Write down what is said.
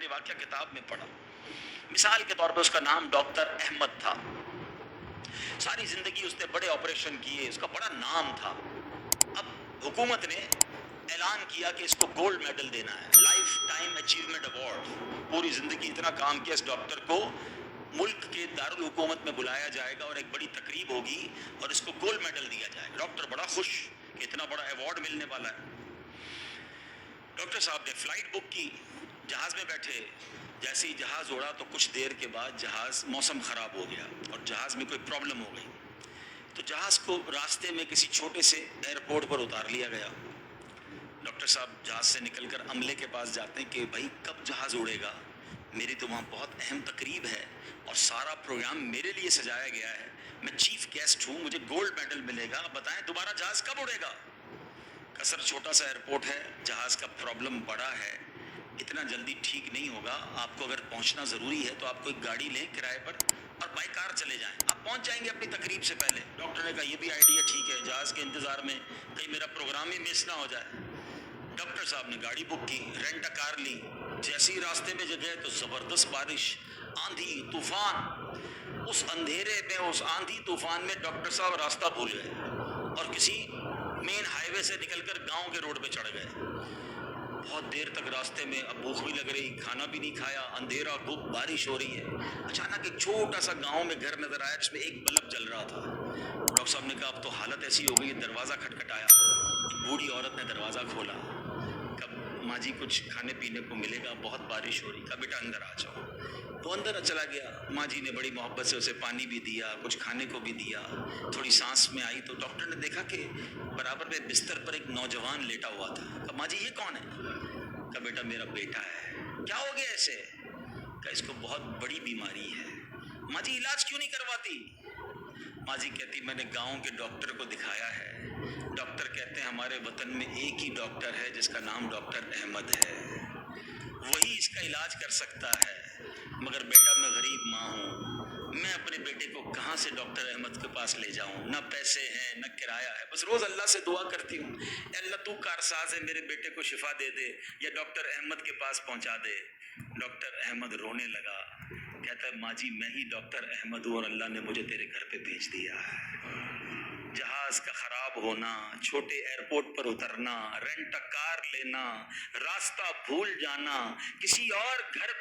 واقعہ کتاب میں پڑھا. مثال کے طور پہ اس کا نام ڈاکٹر احمد تھا. ساری زندگی اس نے بڑے آپریشن کیے, اس کا بڑا نام تھا. اب حکومت نے اعلان کیا کہ اس کو گولڈ میڈل دینا ہے, لائف ٹائم اچیومنٹ ایوارڈ. پوری زندگی اتنا کام کیا, اس ڈاکٹر کو ملک کے دارالحکومت میں بلایا جائے گا اور ایک بڑی تقریب ہوگی اور اس کو گولڈ میڈل دیا جائے گا. ڈاکٹر بڑا خوش کہ اتنا بڑا ایوارڈ ملنے والا ہے. ڈاکٹر صاحب نے فلائٹ بک کی, جہاز میں بیٹھے. جیسے ہی جہاز اڑا تو کچھ دیر کے بعد جہاز موسم خراب ہو گیا اور جہاز میں کوئی پرابلم ہو گئی. تو جہاز کو راستے میں کسی چھوٹے سے ایئرپورٹ پر اتار لیا گیا. ڈاکٹر صاحب جہاز سے نکل کر عملے کے پاس جاتے ہیں کہ بھائی کب جہاز اڑے گا, میری تو وہاں بہت اہم تقریب ہے اور سارا پروگرام میرے لیے سجایا گیا ہے, میں چیف گیسٹ ہوں, مجھے گولڈ میڈل ملے گا, بتائیں دوبارہ جہاز کب اڑے گا. قصر چھوٹا سا ایئرپورٹ ہے, جہاز کا پرابلم بڑا ہے, اتنا جلدی ٹھیک نہیں ہوگا. آپ کو اگر پہنچنا ضروری ہے تو آپ کو ایک گاڑی لیں کرائے پر اور بائی کار چلے جائیں, آپ پہنچ جائیں گے اپنی تقریب سے پہلے. ڈاکٹر نے کہا یہ بھی آئیڈیا ٹھیک ہے, جہاز کے انتظار میں کہیں میرا پروگرام ہی مس نہ ہو جائے. ڈاکٹر صاحب نے گاڑی بک کی, رینٹ کار لی. جیسے ہی راستے میں گئے تو زبردست بارش, آندھی طوفان. اس اندھیرے میں, اس آندھی طوفان میں ڈاکٹر صاحب راستہ بھول گئے اور کسی مین ہائی وے سے نکل کر گاؤں کے روڈ پہ چڑھ گئے. بہت دیر تک راستے میں, اب بھوک بھی لگ رہی, کھانا بھی نہیں کھایا, اندھیرا خوب, بارش ہو رہی ہے. اچانک ایک چھوٹا سا گاؤں میں گھر نظر آیا جس میں ایک بلب جل رہا تھا. ڈاکٹر صاحب نے کہا اب تو حالت ایسی ہو گئی, دروازہ کھٹکھٹایا. ایک بوڑھی عورت نے دروازہ کھولا. کب ماں جی کچھ کھانے پینے کو ملے گا, بہت بارش ہو رہی. کہا بیٹا اندر آ جاؤ. وہ اندر چلا گیا. ماں جی نے بڑی محبت سے اسے پانی بھی دیا, کچھ کھانے کو بھی دیا. تھوڑی سانس میں آئی تو ڈاکٹر نے دیکھا کہ برابر میں بستر پر ایک نوجوان لیٹا ہوا تھا. کہا ماں جی یہ کون ہے؟ کہا بیٹا میرا بیٹا ہے. کیا ہو گیا ایسے؟ کہا اس کو بہت بڑی بیماری ہے. ماں جی علاج کیوں نہیں کرواتی؟ ماں جی کہتی میں نے گاؤں کے ڈاکٹر کو دکھایا ہے. ڈاکٹر کہتے ہیں ہمارے وطن میں ایک ہی ڈاکٹر ہے جس کا نام ڈاکٹر احمد ہے, وہی اس کا علاج کر سکتا ہے. مگر بیٹا میں غریب ماں ہوں, میں اپنے بیٹے کو کہاں سے ڈاکٹر احمد کے پاس لے جاؤں؟ نہ پیسے ہیں نہ کرایہ ہے, بس روز اللہ سے دعا کرتی ہوں اے اللہ تو کارساز ہے, میرے بیٹے کو شفا دے دے یا ڈاکٹر احمد کے پاس پہنچا دے. ڈاکٹر احمد رونے لگا. کہتا ہے ماں جی میں ہی ڈاکٹر احمد ہوں اور اللہ نے مجھے تیرے گھر پہ بھیج دیا ہے. جہاز کا خراب ہونا, چھوٹے ایئرپورٹ پر اترنا, رینٹ کار لینا, راستہ بھول جانا, کسی اور گھر